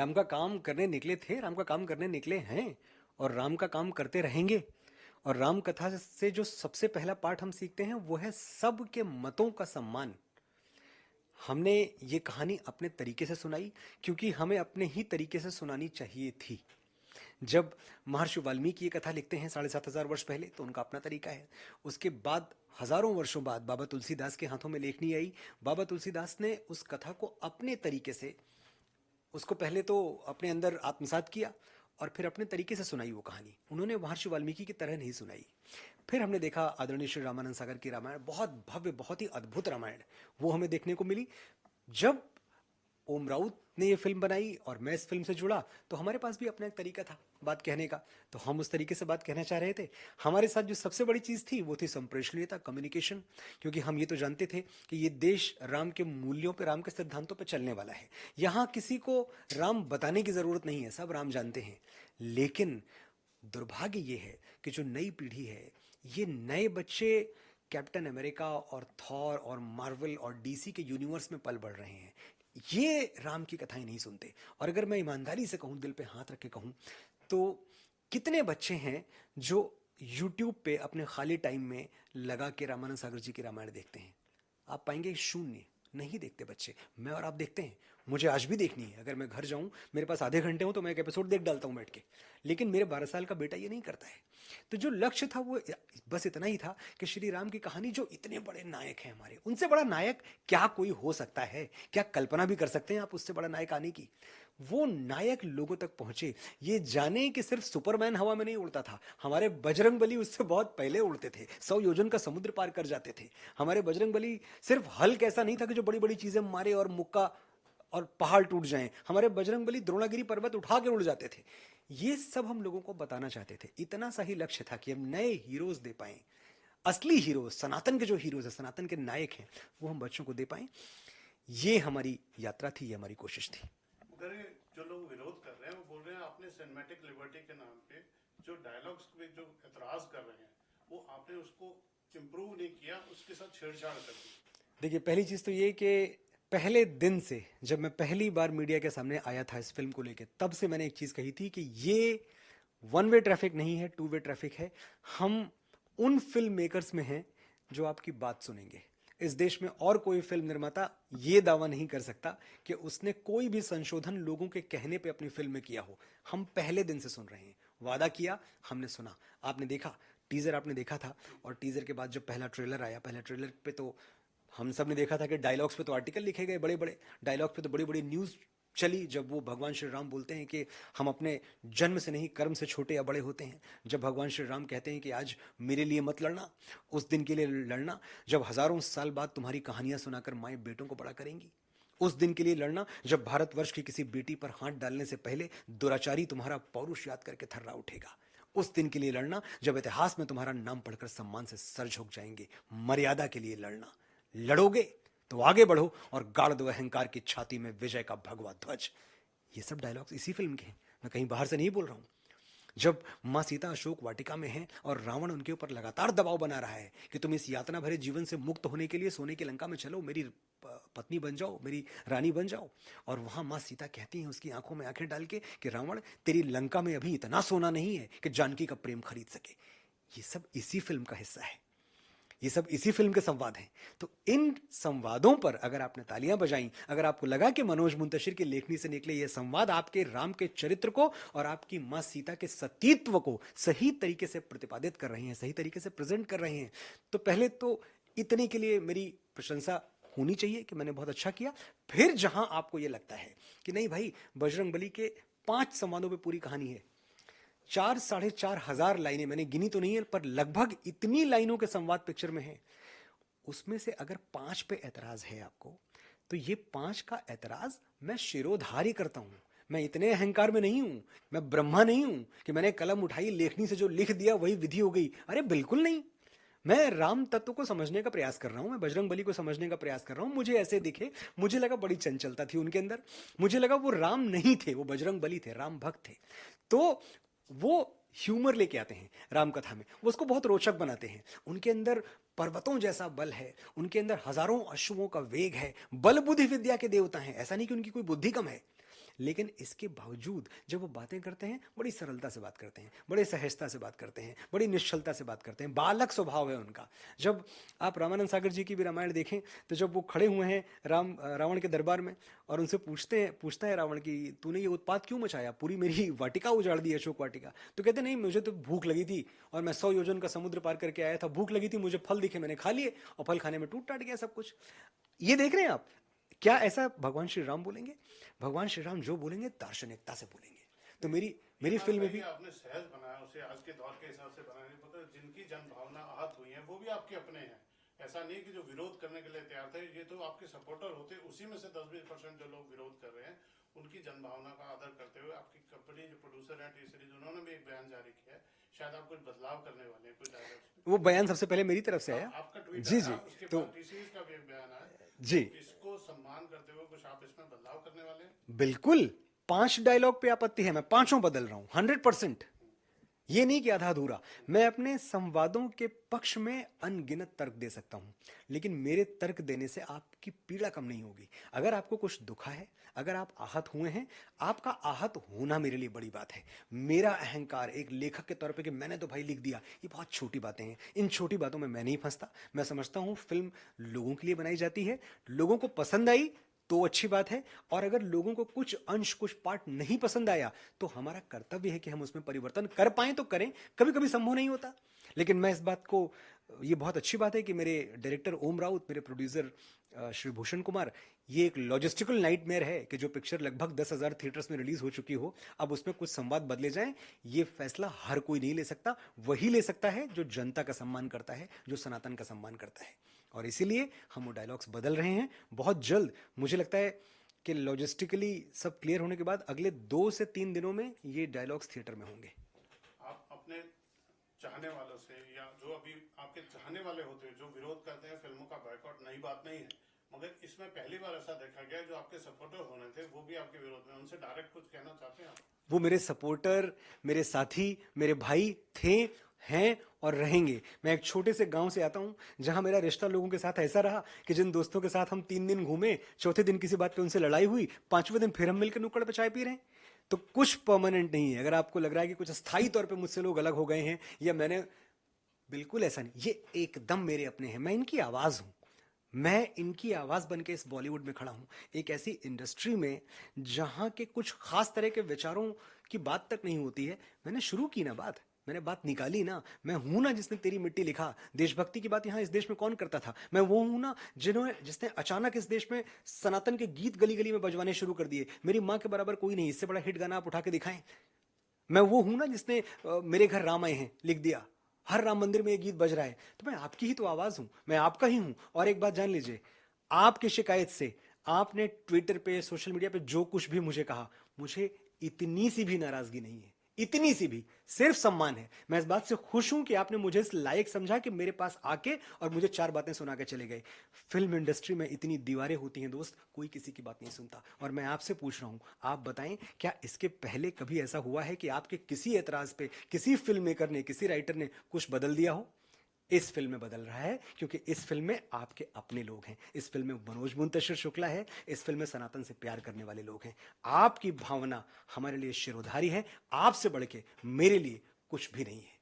राम का काम करने निकले थे, राम का काम करने निकले हैं और राम का काम करते रहेंगे। और राम कथा से जो सबसे पहला पाठ हम सीखते हैं वो है सबके मतों का सम्मान। हमने ये कहानी अपने तरीके से सुनाई क्योंकि हमें अपने ही तरीके से सुनानी चाहिए थी। जब महर्षि वाल्मीकि ये कथा लिखते हैं 7,500 वर्ष पहले, तो उनका अपना तरीका है। उसके बाद हजारों वर्षों बाद बाबा तुलसीदास के हाथों में लेखनी आई। बाबा तुलसीदास ने उस कथा को अपने तरीके से, उसको पहले तो अपने अंदर आत्मसात किया और फिर अपने तरीके से सुनाई वो कहानी। उन्होंने महर्षि वाल्मीकि की तरह नहीं सुनाई। फिर हमने देखा आदरणीय श्री रामानंद सागर की रामायण, बहुत भव्य, बहुत ही अद्भुत रामायण वो हमें देखने को मिली। जब ओम राउत ने ये फिल्म बनाई और मैं इस फिल्म से जुड़ा, तो हमारे पास भी अपना एक तरीका था बात कहने का, तो हम उस तरीके से बात कहना चाह रहे थे। हमारे साथ जो सबसे बड़ी चीज़ थी वो थी संप्रेषणीयता, कम्युनिकेशन, क्योंकि हम ये तो जानते थे कि ये देश राम के मूल्यों पे, राम के सिद्धांतों पे चलने वाला है। यहाँ किसी को राम बताने की ज़रूरत नहीं है, सब राम जानते हैं। लेकिन दुर्भाग्य ये है कि जो नई पीढ़ी है, ये नए बच्चे कैप्टन अमेरिका और थॉर और मार्वल और डीसी के यूनिवर्स में पल बढ़ रहे हैं। ये राम की कथाएं नहीं सुनते। और अगर मैं ईमानदारी से कहूँ, दिल पे हाथ रख के कहूँ, तो कितने बच्चे हैं जो यूट्यूब पे अपने खाली टाइम में लगा के रामानंद सागर जी की रामायण देखते हैं? आप पाएंगे शून्य। नहीं देखते बच्चे। मैं और आप देखते हैं। मुझे आज भी देखनी है। अगर मैं घर जाऊं, मेरे पास आधे घंटे हो तो मैं एक एपिसोड देख डालता हूं बैठ के। लेकिन मेरे 12 साल का बेटा ये नहीं करता है। तो जो लक्ष्य था वो बस इतना ही था कि श्री राम की कहानी, जो इतने बड़े नायक हैं हमारे, उनसे बड़ा नायक क्या कोई हो सकता है? क्या कल्पना भी कर सकते हैं आप उससे बड़ा नायक आने की? वो नायक लोगों तक पहुंचे, ये जाने कि सिर्फ सुपरमैन हवा में नहीं उड़ता था, हमारे बजरंगबली उससे बहुत पहले उड़ते थे, 100 योजन का समुद्र पार कर जाते थे। हमारे बजरंगबली सिर्फ हल्क ऐसा नहीं था कि जो बड़ी बड़ी चीजें मारे और मुक्का और पहाड़ टूट जाएं। हमारे बजरंगबली द्रोणागिरी पर्वत उठा के उड़ जाते थे। ये सब हम लोगों को बताना चाहते थे। इतना सा ही लक्ष्य था कि हम नए हीरोज दे पाएं, असली हीरोज, सनातन के जो हीरोज है, सनातन के नायक हैं, वो हम बच्चों को दे पाएं। ये हमारी यात्रा थी, ये हमारी कोशिश थी। जो लोग विरोध कर रहे हैं वो बोल रहे हैं आपने सिनेमैटिक लिबर्टी के नाम पे जो डायलॉग्स पे जो एतराज कर रहे हैं वो आपने उसको इम्प्रूव नहीं किया, उसके साथ छेड़छाड़ कर दी। देखिए, पहली चीज़ तो ये कि पहले दिन से जब मैं पहली बार मीडिया के सामने आया था इस फिल्म को लेकर, तब से मैंने एक चीज़ कही थी कि ये वन वे ट्रैफिक नहीं है, टू वे ट्रैफिक है। हम उन फिल्म मेकर्स में हैं जो आपकी बात सुनेंगे। इस देश में और कोई फिल्म निर्माता ये दावा नहीं कर सकता कि उसने कोई भी संशोधन लोगों के कहने पे अपनी फिल्म में किया हो। हम पहले दिन से सुन रहे हैं। वादा किया, हमने सुना। आपने देखा टीजर, आपने देखा था, और टीजर के बाद जब पहला ट्रेलर आया, पहले ट्रेलर पे तो हम सब ने देखा था कि डायलॉग्स पे तो आर्टिकल लिखे गए, बड़े बड़े डायलॉग पे तो बड़ी बड़ी न्यूज़ चली। जब वो भगवान श्री राम बोलते हैं कि हम अपने जन्म से नहीं, कर्म से छोटे या बड़े होते हैं। जब भगवान श्री राम कहते हैं कि आज मेरे लिए मत लड़ना, उस दिन के लिए लड़ना जब हजारों साल बाद तुम्हारी कहानियां सुनाकर माएँ बेटों को बड़ा करेंगी, उस दिन के लिए लड़ना जब भारतवर्ष की किसी बेटी पर हाथ डालने से पहले दुराचारी तुम्हारा पौरुष याद करके थर्रा उठेगा, उस दिन के लिए लड़ना जब इतिहास में तुम्हारा नाम पढ़कर सम्मान से सर झुक जाएंगे, मर्यादा के लिए लड़ना। लड़ोगे तो आगे बढ़ो और गाड़ दो अहंकार की छाती में विजय का भगवा ध्वज। ये सब डायलॉग्स इसी फिल्म के हैं, मैं कहीं बाहर से नहीं बोल रहा हूं। जब माँ सीता अशोक वाटिका में हैं और रावण उनके ऊपर लगातार दबाव बना रहा है कि तुम इस यातना भरे जीवन से मुक्त होने के लिए सोने की लंका में चलो, मेरी पत्नी बन जाओ, मेरी रानी बन जाओ, और वहां माँ सीता कहती हैं उसकी आंखों में आंखें डाल के कि रावण, तेरी लंका में अभी इतना सोना नहीं है कि जानकी का प्रेम खरीद सके। ये सब इसी फिल्म का हिस्सा है, ये सब इसी फिल्म के संवाद हैं। तो इन संवादों पर अगर आपने तालियां बजाई, अगर आपको लगा कि मनोज मुंतशिर की लेखनी से निकले ये संवाद आपके राम के चरित्र को और आपकी मां सीता के सतीत्व को सही तरीके से प्रतिपादित कर रहे हैं, सही तरीके से प्रेजेंट कर रहे हैं, तो पहले तो इतने के लिए मेरी प्रशंसा होनी चाहिए कि मैंने बहुत अच्छा किया। फिर जहां आपको यह लगता है कि नहीं भाई, बजरंगबली के 5 संवादों पर पूरी कहानी है, 4-4,500 लाइनें, मैंने गिनी तो नहीं है पर लगभग इतनी लाइनों के संवाद पिक्चर में है, उसमें से अगर 5 पे ऐतराज है आपको, तो ये 5 का ऐतराज मैं शिरोधार्य करता हूं। मैं इतने अहंकार में नहीं हूं, मैं ब्रह्मा नहीं हूं कि मैंने कलम उठाई, लेखनी से जो लिख दिया वही विधि हो गई। अरे बिल्कुल नहीं। मैं राम तत्व को समझने का प्रयास कर रहा हूं, मैं बजरंगबली को समझने का प्रयास कर रहा हूं। मुझे ऐसे दिखे, मुझे लगा बड़ी चंचलता थी उनके अंदर, मुझे लगा वो राम नहीं थे, वो बजरंगबली थे, राम भक्त थे। तो वो ह्यूमर लेके आते हैं राम कथा में, वो उसको बहुत रोचक बनाते हैं। उनके अंदर पर्वतों जैसा बल है, उनके अंदर हजारों अश्वों का वेग है, बल बुद्धि विद्या के देवता हैं। ऐसा नहीं कि उनकी कोई बुद्धि कम है, लेकिन इसके बावजूद जब वो बातें करते हैं बड़ी सरलता से बात करते हैं, बड़े सहजता से बात करते हैं, बड़ी निश्चलता से बात करते हैं, बालक स्वभाव है उनका। जब आप रामानंद सागर जी की भी रामायण देखें तो जब वो खड़े हुए हैं रावण के दरबार में और उनसे पूछता है रावण कि तूने ये उत्पात क्यों मचाया, पूरी मेरी वाटिका उजाड़ दी, अशोक वाटिका। तो कहते नहीं, मुझे तो भूख लगी थी और मैं 100 योजन का समुद्र पार करके आया था, भूख लगी थी, मुझे फल दिखे, मैंने खा लिए और फल खाने में टूट टाट गया सब कुछ। ये देख रहे हैं आप, क्या ऐसा भगवान श्री राम बोलेंगे? भगवान श्री राम जो बोलेंगे दार्शनिकता से बोलेंगे। तो मेरी फिल्म में भी आपने सहज बनाया उसे, आज के दौर के हिसाब से बनाया, पता जिनकी जन भावना आहत हुई है वो भी आपके अपने हैं। ऐसा नहीं कि जो विरोध करने के लिए तैयार थे, ये तो आपके सपोर्टर होते, उसी में से 10-20% जो लोग विरोध कर रहे हैं उनकी जन भावना का आदर करते हुए आपकी कंपनी जो प्रोड्यूसर है टी सीरीज, उन्होंने भी एक बयान जारी किया है, शायद आप कुछ बदलाव करने वाले हैं, कुछ डायलॉग्स। वो बयान सबसे पहले मेरी तरफ से आया, आपका ट्वीट जी जी, उसके तो बाद टी सीरीज का भी एक बयान आया जी, इसको सम्मान करते हुए कुछ आप इसमें बदलाव करने वाले हैं? बिल्कुल। 5 डायलॉग पे आपत्ति है, मैं 5 बदल रहा हूं 100%। ये नहीं कि आधा अधूरा। मैं अपने संवादों के पक्ष में अनगिनत तर्क दे सकता हूं, लेकिन मेरे तर्क देने से आपकी पीड़ा कम नहीं होगी। अगर आपको कुछ दुखा है, अगर आप आहत हुए हैं, आपका आहत होना मेरे लिए बड़ी बात है। मेरा अहंकार एक लेखक के तौर पे कि मैंने तो भाई लिख दिया, ये बहुत छोटी बातें हैं। इन छोटी बातों में मैं नहीं फंसता। मैं समझता हूं फिल्म लोगों के लिए बनाई जाती है, लोगों को पसंद आई तो अच्छी बात है, और अगर लोगों को कुछ अंश, कुछ पार्ट नहीं पसंद आया तो हमारा कर्तव्य है कि हम उसमें परिवर्तन कर पाएं तो करें। कभी कभी संभव नहीं होता, लेकिन मैं इस बात को, ये बहुत अच्छी बात है कि मेरे डायरेक्टर ओम राउत, मेरे प्रोड्यूसर श्री भूषण कुमार, ये एक लॉजिस्टिकल नाइटमेयर है कि जो पिक्चर लगभग 10,000 थिएटर्स में रिलीज हो चुकी हो, अब उसमें कुछ संवाद बदले जाएं। ये फैसला हर कोई नहीं ले सकता, वही ले सकता है जो जनता का सम्मान करता है, जो सनातन का सम्मान करता है। और इसीलिए हम वो डायलॉग्स बदल रहे हैं बहुत जल्द। मुझे लगता है कि लॉजिस्टिकली सब क्लियर होने के बाद अगले 2 से 3 दिनों में ये डायलॉग्स थिएटर में होंगे। आप अपने चाहने वालों से, या जो अभी आपके चाहने वाले होते हैं जो विरोध करते हैं फिल्मों का बॉयकॉट, नई बात नहीं है, मगर इसमें पहली बार ऐसा देखा गया जो आपके सपोर्टर होने थे वो भी आपके विरोध में, उनसे डायरेक्ट कुछ कहना चाहते हैं आप? वो मेरे सपोर्टर, मेरे साथी, मेरे भाई थे, हैं और रहेंगे। मैं एक छोटे से गांव से आता हूं जहां मेरा रिश्ता लोगों के साथ ऐसा रहा कि जिन दोस्तों के साथ हम 3 दिन घूमे, चौथे दिन किसी बात पे उनसे लड़ाई हुई, 5वें दिन फिर हम मिलकर नुक्कड़ पे चाय पी रहे हैं। तो कुछ परमानेंट नहीं है। अगर आपको लग रहा है कि कुछ स्थायी तौर पे मुझसे लोग अलग हो गए हैं या मैंने, बिल्कुल ऐसा नहीं। ये एकदम मेरे अपने हैं, मैं इनकी आवाज हूं, मैं इनकी आवाज बन के इस बॉलीवुड में खड़ा हूं, एक ऐसी इंडस्ट्री में जहां के कुछ खास तरह के विचारों की बात तक नहीं होती है। मैंने शुरू की ना बात, मैंने बात निकाली ना। मैं हूं ना जिसने तेरी मिट्टी लिखा। देशभक्ति की बात यहां इस देश में कौन करता था? मैं वो हूं ना जिसने अचानक इस देश में सनातन के गीत गली गली में बजवाने शुरू कर दिए। मेरी मां के बराबर कोई नहीं, इससे बड़ा हिट गाना आप उठा के दिखाएं। मैं वो हूं ना जिसने मेरे घर राम आए हैं लिख दिया, हर राम मंदिर में ये गीत बज रहा है। तो मैं आपकी ही तो आवाज हूं, मैं आपका ही हूं। और एक बात जान लीजिए, आपकी शिकायत से आपने ट्विटर पे, सोशल मीडिया पे जो कुछ भी मुझे कहा, मुझे इतनी सी भी नाराजगी नहीं है, इतनी सी भी, सिर्फ सम्मान है। मैं इस बात से खुश हूं कि आपने मुझे इस लायक समझा कि मेरे पास आके और मुझे 4 बातें सुना के चले गए। फिल्म इंडस्ट्री में इतनी दीवारें होती हैं दोस्त, कोई किसी की बात नहीं सुनता। और मैं आपसे पूछ रहा हूं, आप बताएं, क्या इसके पहले कभी ऐसा हुआ है कि आपके किसी एतराज पे किसी फिल्म मेकर ने, किसी राइटर ने कुछ बदल दिया हो? इस फिल्म में बदल रहा है, क्योंकि इस फिल्म में आपके अपने लोग हैं। इस फिल्म में मनोज मुंतशिर शुक्ला है, इस फिल्म में सनातन से प्यार करने वाले लोग हैं। आपकी भावना हमारे लिए शिरोधारी है, आपसे बढ़ के मेरे लिए कुछ भी नहीं है।